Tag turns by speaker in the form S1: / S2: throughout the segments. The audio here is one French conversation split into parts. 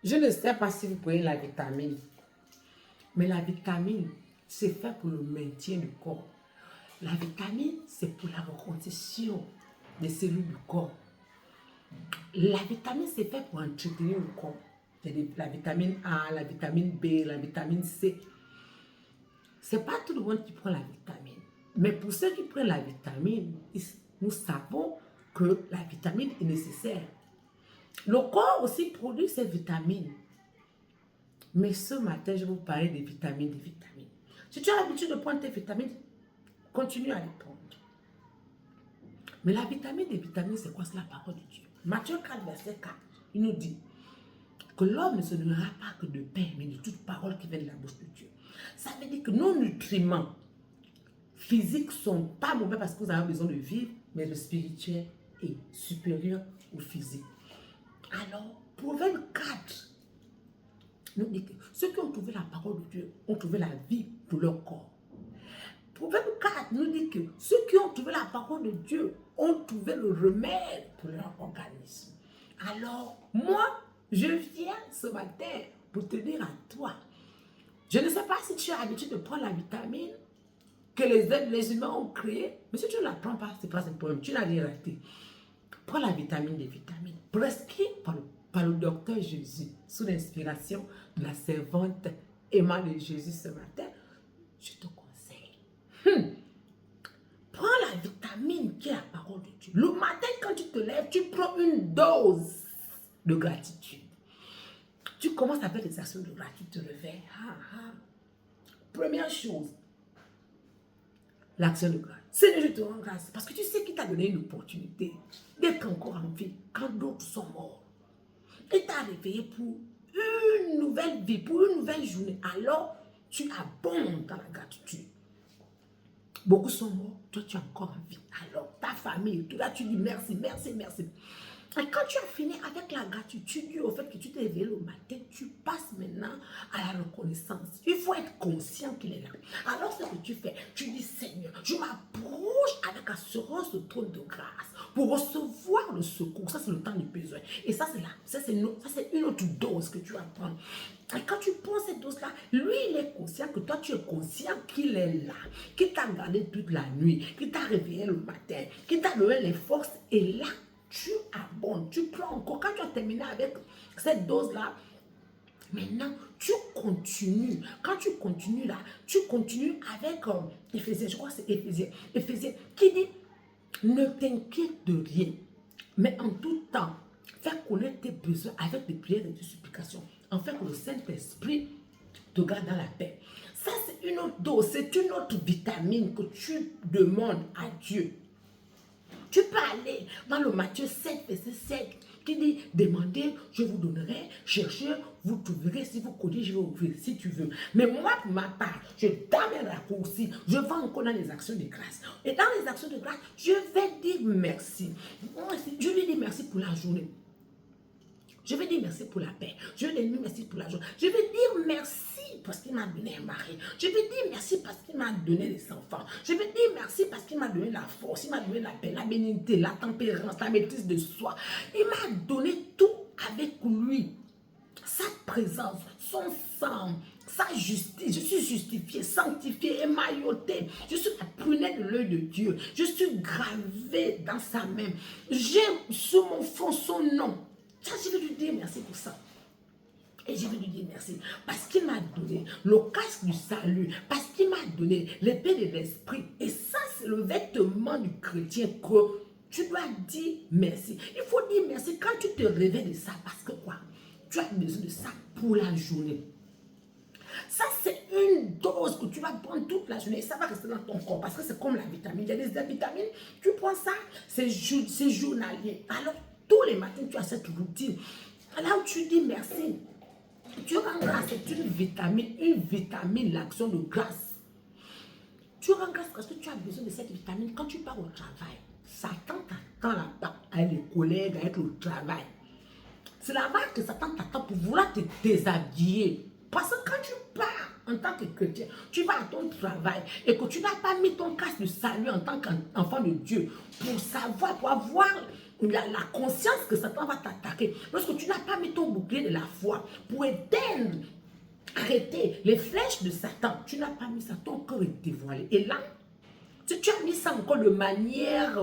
S1: Je ne sais pas si vous prenez la vitamine, mais la vitamine, c'est fait pour le maintien du corps. La vitamine, c'est pour la reconstitution des cellules du corps. La vitamine, c'est fait pour entretenir le corps. La vitamine A, la vitamine B, la vitamine C. C'est pas tout le monde qui prend la vitamine. Mais pour ceux qui prennent la vitamine, nous savons que la vitamine est nécessaire. Le corps aussi produit ces vitamines. Mais ce matin, je vais vous parler des vitamines, des vitamines. Si tu as l'habitude de prendre tes vitamines, continue à les prendre. Mais la vitamine des vitamines, c'est quoi? C'est la parole de Dieu. Matthieu 4, verset 4, il nous dit que l'homme ne se nourrira pas que de pain, mais de toute parole qui vient de la bouche de Dieu. Ça veut dire que nos nutriments physiques ne sont pas mauvais parce que vous avez besoin de vivre, mais le spirituel est supérieur au physique. Alors, Proverbe 4 nous dit que ceux qui ont trouvé la parole de Dieu ont trouvé la vie pour leur corps. Proverbe 4 nous dit que ceux qui ont trouvé la parole de Dieu ont trouvé le remède pour leur organisme. Alors, moi, je viens ce matin pour te dire à toi, je ne sais pas si tu as l'habitude de prendre la vitamine que les humains ont créée, mais si tu ne la prends pas, ce n'est pas un problème, tu n'as rien raté. Prends la vitamine des vitamines, prescrite par le docteur Jésus, sous l'inspiration de la servante Emma de Jésus ce matin. Je te conseille. Prends la vitamine qui est la parole de Dieu. Le matin, quand tu te lèves, tu prends une dose de gratitude. Tu commences avec des actions de gratitude, tu te réveilles. Première chose, l'action de grâce. Seigneur, je te rends grâce parce que tu sais qu'il t'a donné une opportunité d'être encore en vie quand d'autres sont morts. Il t'a réveillé pour une nouvelle vie, pour une nouvelle journée. Alors, tu abondes dans la gratitude. Beaucoup sont morts, toi tu es encore en vie. Alors, ta famille, tout là, tu dis merci, merci, merci. Et quand tu as fini avec la gratitude due au fait que tu t'es réveillé le matin, tu passes maintenant à la reconnaissance. Il faut être conscient qu'il est là. Alors ce que tu fais, tu dis Seigneur, je m'approche avec assurance du trône de grâce pour recevoir le secours. Ça c'est le temps du besoin. Et ça c'est une autre dose que tu vas prendre. Et quand tu prends cette dose-là, lui, il est conscient que toi, tu es conscient qu'il est là, qu'il t'a gardé toute la nuit, qu'il t'a réveillé le matin, qu'il t'a donné les forces. Et là, tu abondes, tu prends encore. Quand tu as terminé avec cette dose-là, maintenant, tu continues. Quand tu continues là, tu continues avec Éphésiens, je crois que c'est Éphésiens, qui dit, ne t'inquiète de rien, mais en tout temps, fais connaître tes besoins avec des prières et des supplications, afin que le Saint-Esprit te garde dans la paix. Ça, c'est une autre dose, c'est une autre vitamine que tu demandes à Dieu. Tu peux aller dans le Matthieu 7, verset 7, qui dit, demandez, je vous donnerai, cherchez, vous trouverez, si vous cognez, je vais ouvrir, si tu veux. Mais moi, pour ma part, je donne mes raccourcis, je vais encore dans les actions de grâce. Et dans les actions de grâce, je vais dire merci. Je lui dis merci pour la journée. Je vais dire merci pour la paix. Je vais dire merci pour la joie. Je vais dire merci parce qu'il m'a donné un mari. Je vais dire merci parce qu'il m'a donné des enfants. Je vais dire merci parce qu'il m'a donné la force. Il m'a donné la paix, la bénignité, la tempérance, la maîtrise de soi. Il m'a donné tout avec lui. Sa présence, son sang, sa justice. Je suis justifié, sanctifié, émailloté. Je suis la prunelle de l'œil de Dieu. Je suis gravé dans sa main. J'ai sur mon front son nom. Ça, je vais lui dire merci pour ça. Et je vais lui dire merci parce qu'il m'a donné le casque du salut, parce qu'il m'a donné l'épée de l'esprit. Et ça, c'est le vêtement du chrétien que tu dois dire merci. Il faut dire merci quand tu te réveilles de ça, parce que quoi? Tu as besoin de ça pour la journée. Ça, c'est une dose que tu vas prendre toute la journée et ça va rester dans ton corps parce que c'est comme la vitamine. Il y a des vitamines, tu prends ça, c'est journalier. Alors, tous les matins, tu as cette routine. Là où tu dis merci, tu rends grâce, c'est une vitamine, l'action de grâce. Tu rends grâce parce que tu as besoin de cette vitamine quand tu pars au travail. Satan t'attend là-bas avec les collègues, avec le travail. C'est là-bas que Satan t'attend pour vouloir te déshabiller. Parce que quand tu pars en tant que chrétien, tu vas à ton travail et que tu n'as pas mis ton casque de salut en tant qu'enfant de Dieu pour savoir, pour avoir la conscience que Satan va t'attaquer. Lorsque tu n'as pas mis ton bouclier de la foi pour éteindre, arrêter les flèches de Satan, tu n'as pas mis ça, ton cœur est dévoilé. Et là, si tu as mis ça encore de manière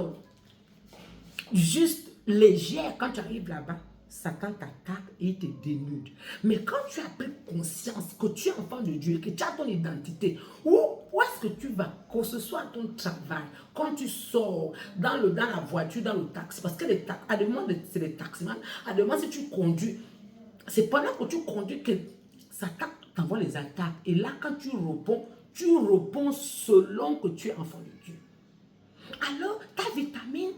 S1: juste légère, quand tu arrives là-bas, Satan t'attaque et il te dénude. Mais quand tu as pris conscience que tu es enfant de Dieu, que tu as ton identité, où est-ce que tu vas, que ce soit à ton travail, quand tu sors dans la voiture, dans le taxi, parce que les taxis, à demande, c'est les taximans, à demande si tu conduis, c'est pendant que tu conduis que Satan t'envoie les attaques. Et là, quand tu réponds selon que tu es enfant de Dieu. Alors, ta vitamine,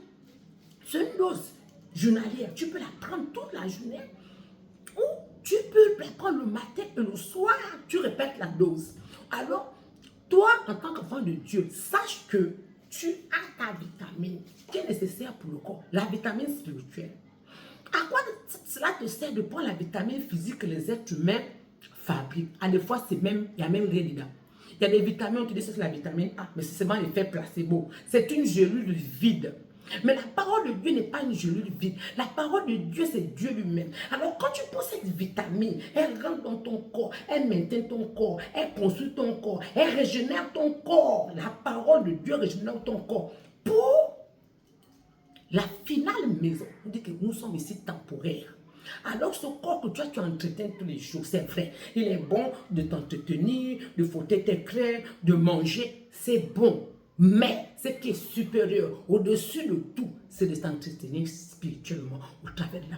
S1: c'est une dose journalière. Tu peux la prendre toute la journée ou tu peux la prendre le matin et le soir, tu répètes la dose. Alors, toi, en tant qu'enfant de Dieu, sache que tu as ta vitamine qui est nécessaire pour le corps, la vitamine spirituelle. À quoi cela te sert de prendre la vitamine physique que les êtres humains fabriquent? À des fois, il n'y a même rien dedans. Il y a des vitamines, on te dit que c'est la vitamine A, mais c'est seulement l'effet placebo. C'est une gélule vide. Mais la parole de Dieu n'est pas une gélule vide. La parole de Dieu, c'est Dieu lui-même. Alors, quand tu prends cette vitamine, elle rentre dans ton corps, elle maintient ton corps, elle construit ton corps, elle régénère ton corps. La parole de Dieu régénère ton corps. Pour la finale maison, on dit que nous sommes ici temporaires. Alors ce corps que tu entretiens tous les jours, c'est vrai. Il est bon de t'entretenir, de frotter tes crèmes, de manger, c'est bon. Mais ce qui est supérieur, au-dessus de tout, c'est de t'entretenir spirituellement au travers de la